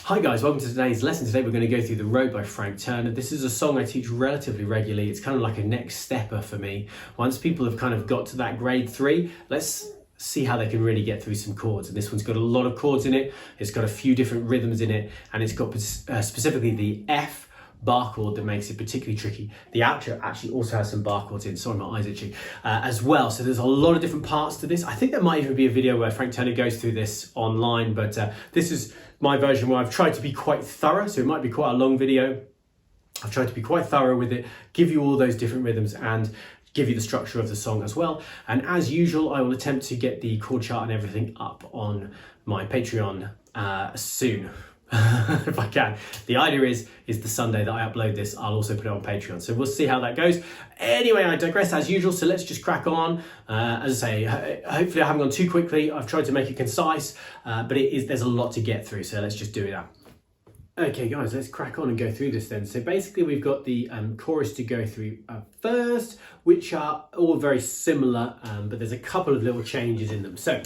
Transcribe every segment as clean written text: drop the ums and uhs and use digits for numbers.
Hi guys, welcome to today's lesson. Today we're going to go through The Road by Frank Turner. This is a song I teach relatively regularly. It's kind of like a next stepper for me. Once people have kind of got to that grade 3, let's see how they can really get through some chords. And this one's got a lot of chords in it. It's got a few different rhythms in it, and it's got specifically the F bar chord that makes it particularly tricky. The outro actually also has some bar chords in, sorry my eyes are itchy, as well. So there's a lot of different parts to this. I think there might even be a video where Frank Turner goes through this online, but this is my version where I've tried to be quite thorough, so it might be quite a long video. I've tried to be quite thorough with it, give you all those different rhythms and give you the structure of the song as well. And as usual, I will attempt to get the chord chart and everything up on my Patreon soon. If I can. The idea is the Sunday that I upload this, I'll also put it on Patreon. So we'll see how that goes. Anyway, I digress as usual, so let's just crack on. As I say, hopefully I haven't gone too quickly. I've tried to make it concise, but there's a lot to get through, so let's just do it out. Okay guys, let's crack on and go through this then. So basically we've got the chorus to go through first, which are all very similar, but there's a couple of little changes in them. So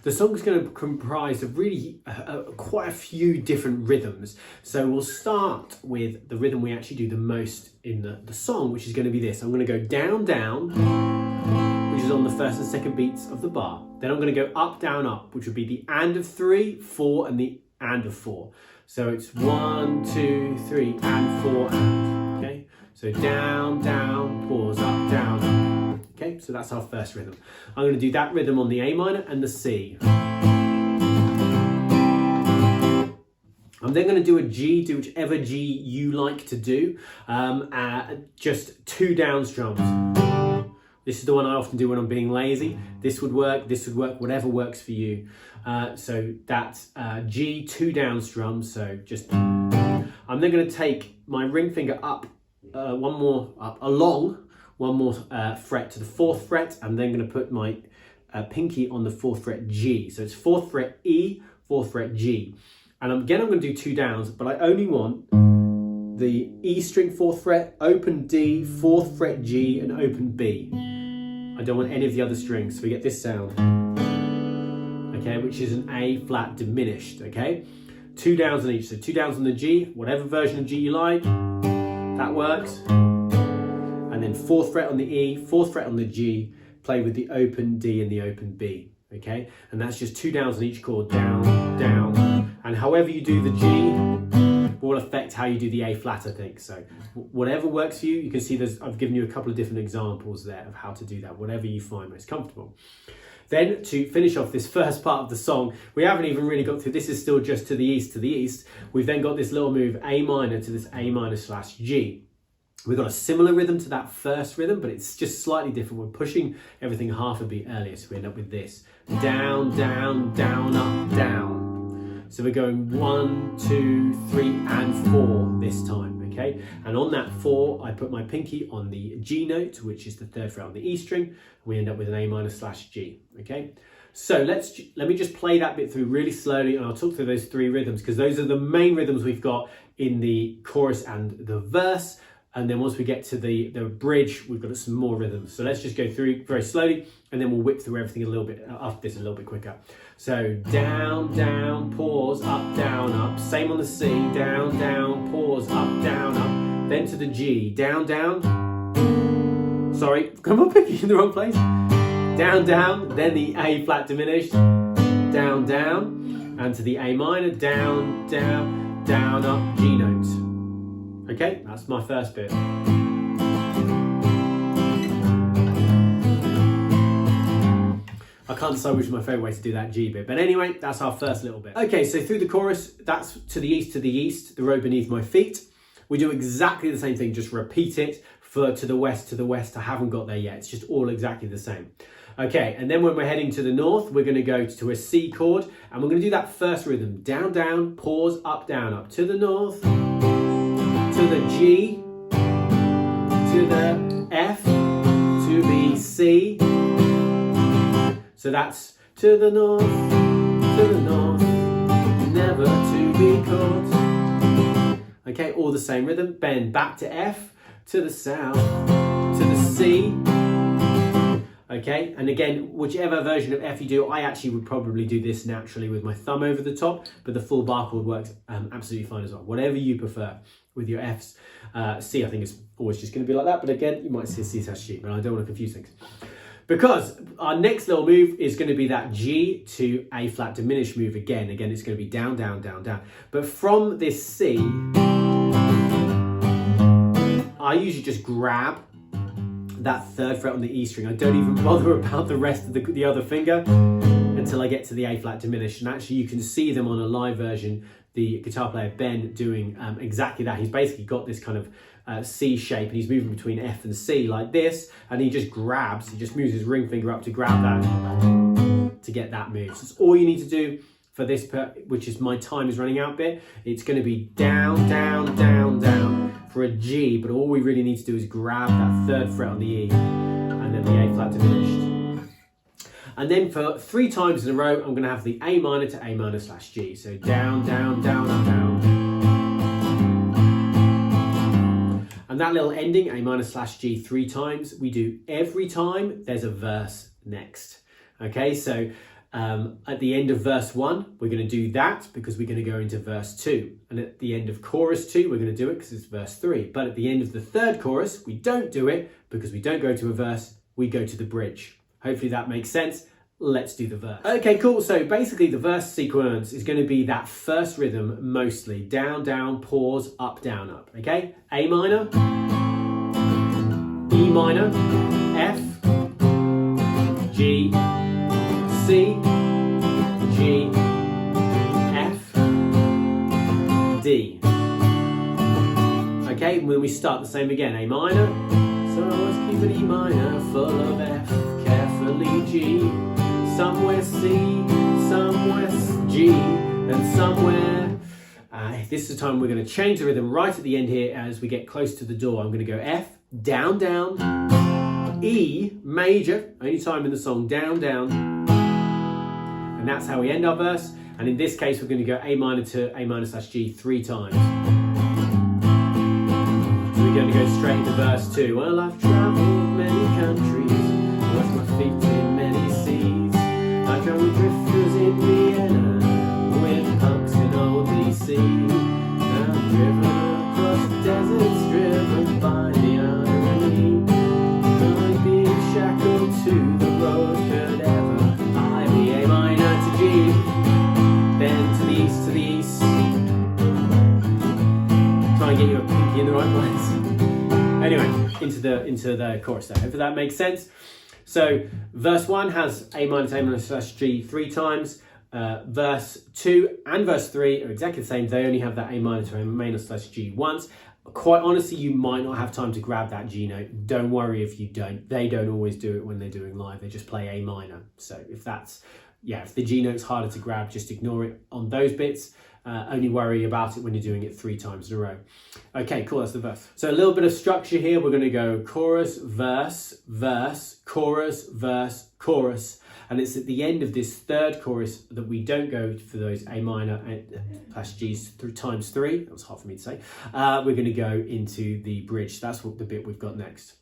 the song's going to comprise of really quite a few different rhythms. So we'll start with the rhythm we actually do the most in the song, which is going to be this. I'm going to go down, down, which is on the first and second beats of the bar. Then I'm going to go up, down, up, which would be the and of 3, 4, and the and of 4. So it's 1, 2, 3, and 4, and. Okay? So down, down, pause, up, down, up. Okay, so that's our first rhythm. I'm going to do that rhythm on the A minor and the C. I'm then going to do a G, do whichever G you like to do. Just 2 down strums. This is the one I often do when I'm being lazy. This would work, whatever works for you. So that's G, 2 down strums. So just, I'm then going to take my ring finger up, one more up, along, one more fret to the 4th fret. I'm then going to put my pinky on the 4th fret G. So it's 4th fret E, 4th fret G. And again, I'm going to do 2 downs, but I only want the E string 4th fret, open D, 4th fret G, and open B. I don't want any of the other strings, so we get this sound. Okay, which is an A flat diminished, okay? 2 downs on each, so 2 downs on the G, whatever version of G you like, that works. And then 4th fret on the E, 4th fret on the G, play with the open D and the open B, okay? And that's just 2 downs on each chord, down, down. And however you do the G will affect how you do the A flat, I think. So whatever works for you, you can see I've given you a couple of different examples there of how to do that, whatever you find most comfortable. Then to finish off this first part of the song, we haven't even really got through, this is still just to the east. We've then got this little move A minor to this A minor slash G. We've got a similar rhythm to that first rhythm, but it's just slightly different. We're pushing everything half a beat earlier, so we end up with this. Down, down, down, up, down. So we're going 1, 2, 3, and 4 this time, okay? And on that 4, I put my pinky on the G note, which is the 3rd fret on the E string. We end up with an A minor slash G, okay? So let me just play that bit through really slowly, and I'll talk through those 3 rhythms, because those are the main rhythms we've got in the chorus and the verse. And then once we get to the bridge, we've got some more rhythms. So let's just go through very slowly, and then we'll whip through everything a little bit after this a little bit quicker. So down, down, pause, up, same on the C, down, down, pause, up, then to the G, down, down, sorry, come on, pinky in the wrong place, down, down, then the A flat diminished, down, down, and to the A minor, down, down, down, up, G note. Okay, that's my first bit. I can't decide which is my favourite way to do that G bit, but anyway, that's our first little bit. Okay, so through the chorus, that's to the east, the road beneath my feet. We do exactly the same thing, just repeat it for to the west, I haven't got there yet. It's just all exactly the same. Okay, and then when we're heading to the north, we're gonna go to a C chord, and we're gonna do that first rhythm, down, down, pause, up, to the north, to the G, to the F, to the C. So that's to the north, never to be caught. Okay, all the same rhythm. Bend back to F, to the south, to the C. Okay, and again, whichever version of F you do, I actually would probably do this naturally with my thumb over the top, but the full bar chord works absolutely fine as well. Whatever you prefer with your Fs. C, I think it's always just going to be like that, but again, you might see a C/G, but I don't want to confuse things. Because our next little move is going to be that G to A flat diminished move again. Again, it's going to be down, down, down, down. But from this C, I usually just grab that third fret on the E string. I don't even bother about the rest of the other finger until I get to the A flat diminished. And actually you can see them on a live version, the guitar player Ben doing exactly that. He's basically got this kind of C shape and he's moving between F and C like this, and he just moves his ring finger up to grab that to get that move. So that's all you need to do for this, which is my time is running out bit. It's going to be down, down, down, down for a G, but all we really need to do is grab that third fret on the E and then the A flat diminished. And then for 3 times in a row, I'm going to have the A minor to A minor/G. So down, down, down, down. And that little ending, A minor/G 3 times, we do every time there's a verse next. Okay, so at the end of verse 1, we're going to do that because we're going to go into verse 2. And at the end of chorus 2, we're going to do it because it's verse 3. But at the end of the third chorus, we don't do it because we don't go to a verse, we go to the bridge. Hopefully that makes sense. Let's do the verse. Okay, cool. So basically the verse sequence is going to be that first rhythm mostly. Down, down, pause, up, down, up. Okay? A minor, E minor, F, G, C, G, F, D. Okay, when we start the same again, A minor. So let's keep an E minor full of F, carefully G, somewhere C, somewhere G, and somewhere. This is the time we're going to change the rhythm right at the end here as we get close to the door. I'm going to go F, down, down, E major, only time in the song, down, down. And that's how we end our verse. And in this case, we're going to go A minor to A minor/G 3 times. So we're going to go straight into verse 2. Well, I've traveled many countries, washed my feet in many seas. I drove with drifters in Vienna, with punks in old DC. I've driven across deserts, driven by the irony. I've been shackled to the road, could ever I be A minor to G, then to the east, to the east. Try and get your pinky in the right place. Anyway, into the chorus there. Hopefully that makes sense. So verse 1 has A minor to A minor/G 3 times. Verse 2 and verse 3 are exactly the same. They only have that A minor to A minor/G once. Quite honestly, you might not have time to grab that G note. Don't worry if you don't. They don't always do it when they're doing live. They just play A minor. So if the G note's harder to grab, just ignore it on those bits. Only worry about it when you're doing it 3 times in a row. Okay, cool, that's the verse. So a little bit of structure here. We're going to go chorus, verse, verse, chorus, verse, chorus. And it's at the end of this third chorus that we don't go for those A minor /Gs times 3. That was hard for me to say. We're going to go into the bridge. That's what the bit we've got next.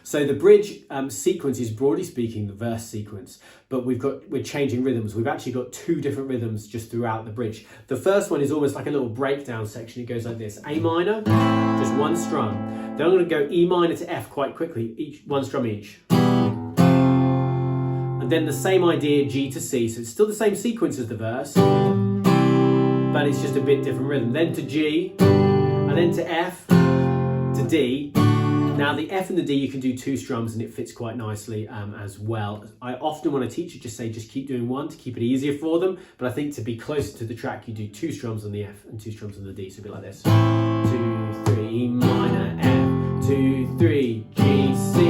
So the bridge sequence is, broadly speaking, the verse sequence, but we're changing rhythms. We've actually got 2 different rhythms just throughout the bridge. The first one is almost like a little breakdown section. It goes like this: A minor, just 1 strum. Then I'm going to go E minor to F quite quickly, 1 strum each. And then the same idea, G to C. So it's still the same sequence as the verse, but it's just a bit different rhythm. Then to G, and then to F, to D. Now the F and the D, you can do 2 strums and it fits quite nicely as well. I often want to teach you, just keep doing 1 to keep it easier for them. But I think to be closer to the track, you do 2 strums on the F and 2 strums on the D. So it'll be like this: 2, 3, minor, F, 2, 3, G, C,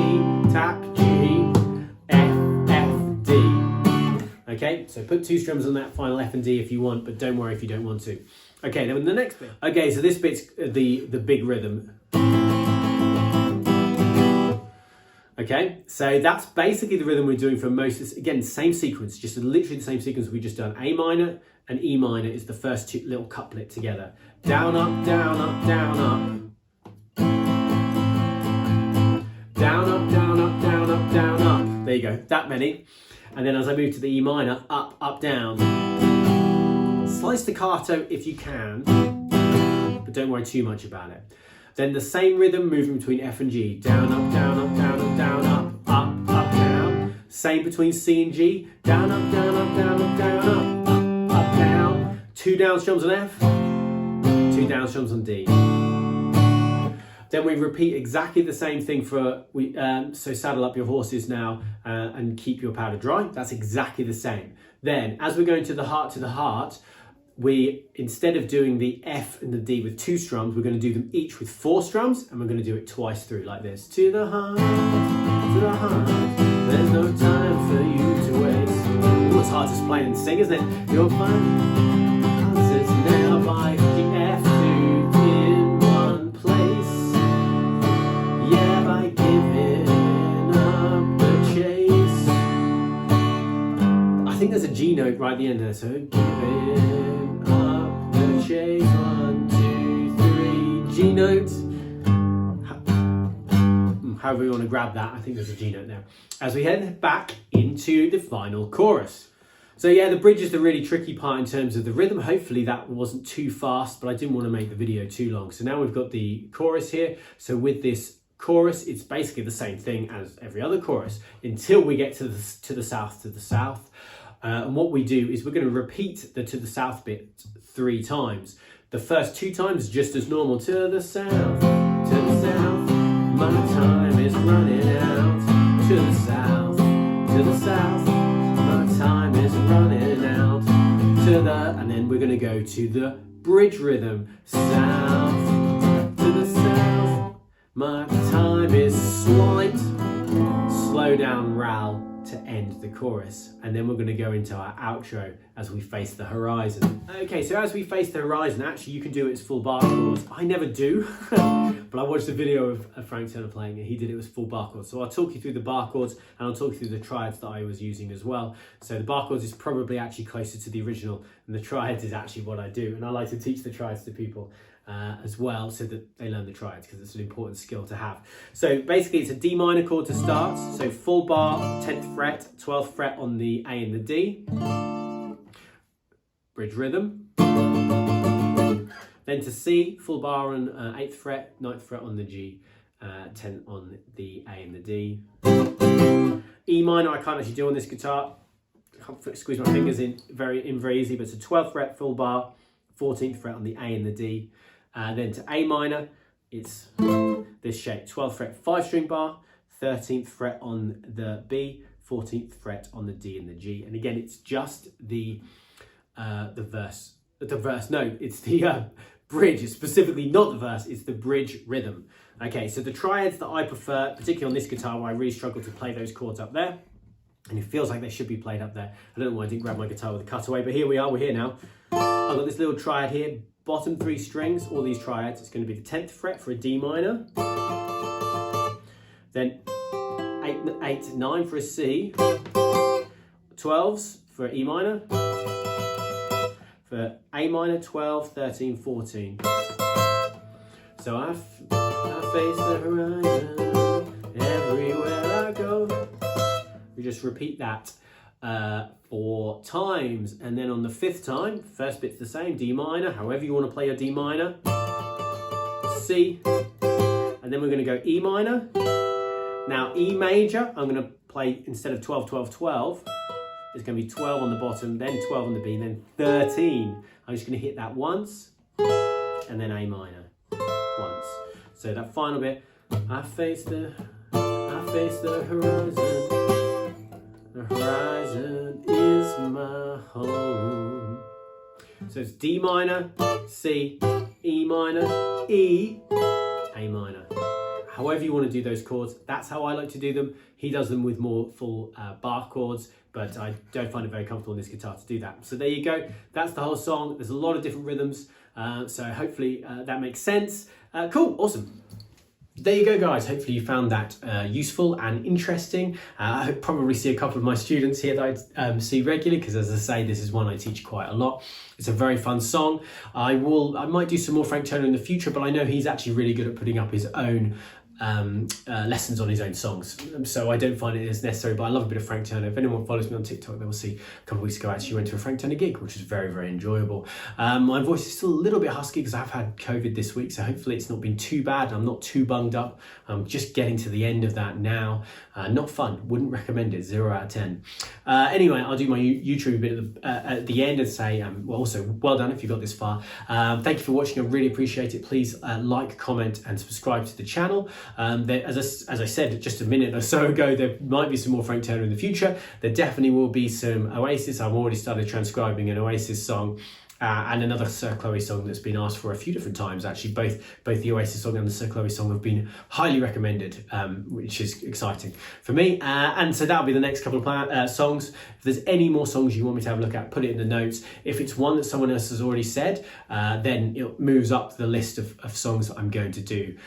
tap, G, F, F, D. Okay, so put 2 strums on that final F and D if you want, but don't worry if you don't want to. Okay, then the next bit. Okay, so this bit's the big rhythm. Okay, so that's basically the rhythm we're doing for most of this. Again, same sequence, just literally the same sequence we just done. A minor and E minor is the first 2 little couplet together. Down, up, down, up, down, up. Down, up, down, up, down, up, down, up. there you go, that many. And then as I move to the E minor, up, up, down. Slight staccato if you can, but don't worry too much about it. Then the same rhythm moving between F and G. Down, up, down, up, down, up, down, up, up, up, down. Same between C and G. Down, up, down, up, down, up, down, up, up, down. 2 down strums on F, 2 down strums on D. Then we repeat exactly the same thing for, so saddle up your horses now and keep your powder dry. That's exactly the same. Then as we're going to the heart, we, instead of doing the F and the D with 2 strums, we're going to do them each with 4 strums, and we're going to do it twice through like this. To the heart, there's no time for you to waste. Ooh, it's hard to play and sing, isn't it? You'll find answers now by the F to in one place. Yeah, by giving up the chase. I think there's a G note right at the end there, so giving chase, 1, 2, 3, G note. However you want to grab that, I think there's a G note there. As we head back into the final chorus. So yeah, the bridge is the really tricky part in terms of the rhythm. Hopefully that wasn't too fast, but I didn't want to make the video too long. So now we've got the chorus here. So with this chorus, it's basically the same thing as every other chorus until we get to the south. And what we do is we're going to repeat the to the south bit 3 times. The first 2 times just as normal. To the south, my time is running out. To the south, my time is running out. And then we're going to go to the bridge rhythm. South, to the south, my time is slight. Slow down row to end the chorus, and then we're going to go into our outro as we face the horizon. Okay, so as we face the horizon, actually you can do it as full bar chords. I never do, but I watched a video of Frank Turner playing and he did it as full bar chords. So I'll talk you through the bar chords and I'll talk you through the triads that I was using as well. So the bar chords is probably actually closer to the original, and the triads is actually what I do, and I like to teach the triads to people as well, so that they learn the triads, because it's an important skill to have. So basically it's a D minor chord to start, so full bar, 10th fret, 12th fret on the A and the D, bridge rhythm. Then to C, full bar on 8th fret, 9th fret on the G, 10 on the A and the D. E minor I can't actually do on this guitar, I can't squeeze my fingers in very easy, but it's a 12th fret full bar, 14th fret on the A and the D. Then to A minor, it's this shape, 12th fret 5-string bar, 13th fret on the B, 14th fret on the D and the G. And again, it's just the bridge. It's specifically not the verse, it's the bridge rhythm. Okay, so the triads that I prefer, particularly on this guitar where I really struggle to play those chords up there, and it feels like they should be played up there. I don't know why I didn't grab my guitar with a cutaway, but here we are, we're here now. I've got this little triad here, bottom 3 strings, all these triads. It's going to be the 10th fret for a D minor, then 8, 9 for a C, 12s for E minor, for A minor, 12, 13, 14. So I face the horizon everywhere I go. We just repeat that 4 times, and then on the 5th time, first bit's the same, D minor, however you want to play your D minor, C, and then we're going to go E minor. Now E major, I'm going to play, instead of 12, 12, 12, it's going to be 12 on the bottom, then 12 on the B, then 13. I'm just going to hit that once, and then A minor once. So that final bit, I face the horizon. The horizon is my home. So it's D minor, C, E minor, E, A minor. However you want to do those chords, that's how I like to do them. He does them with more full bar chords, but I don't find it very comfortable on this guitar to do that. So there you go. That's the whole song. There's a lot of different rhythms. So hopefully that makes sense. Cool, awesome. There you go, guys. Hopefully you found that useful and interesting. I probably see a couple of my students here that I see regularly, because as I say, this is one I teach quite a lot. It's a very fun song. I might do some more Frank Turner in the future, but I know he's actually really good at putting up his own lessons on his own songs, so I don't find it as necessary, but I love a bit of Frank Turner. If anyone follows me on TikTok, they will see a couple of weeks ago I actually went to a Frank Turner gig, which was very, very enjoyable. My voice is still a little bit husky because I've had COVID this week, so hopefully it's not been too bad. I'm not too bunged up. I'm just getting to the end of that now. Not fun, wouldn't recommend it, 0 out of 10. Anyway, I'll do my YouTube bit at the end and say, also, well done if you got this far. Thank you for watching, I really appreciate it. Please like, comment and subscribe to the channel. As I said just a minute or so ago, there might be some more Frank Turner in the future. There definitely will be some Oasis. I've already started transcribing an Oasis song. And another Sir Chloe song that's been asked for a few different times. Actually, both the Oasis song and the Sir Chloe song have been highly recommended, which is exciting for me. And so that'll be the next couple of songs. If there's any more songs you want me to have a look at, put it in the notes. If it's one that someone else has already said, then it moves up the list of songs that I'm going to do.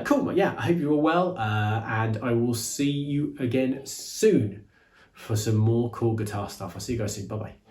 Cool, but yeah, I hope you're all well, and I will see you again soon for some more cool guitar stuff. I'll see you guys soon. Bye-bye.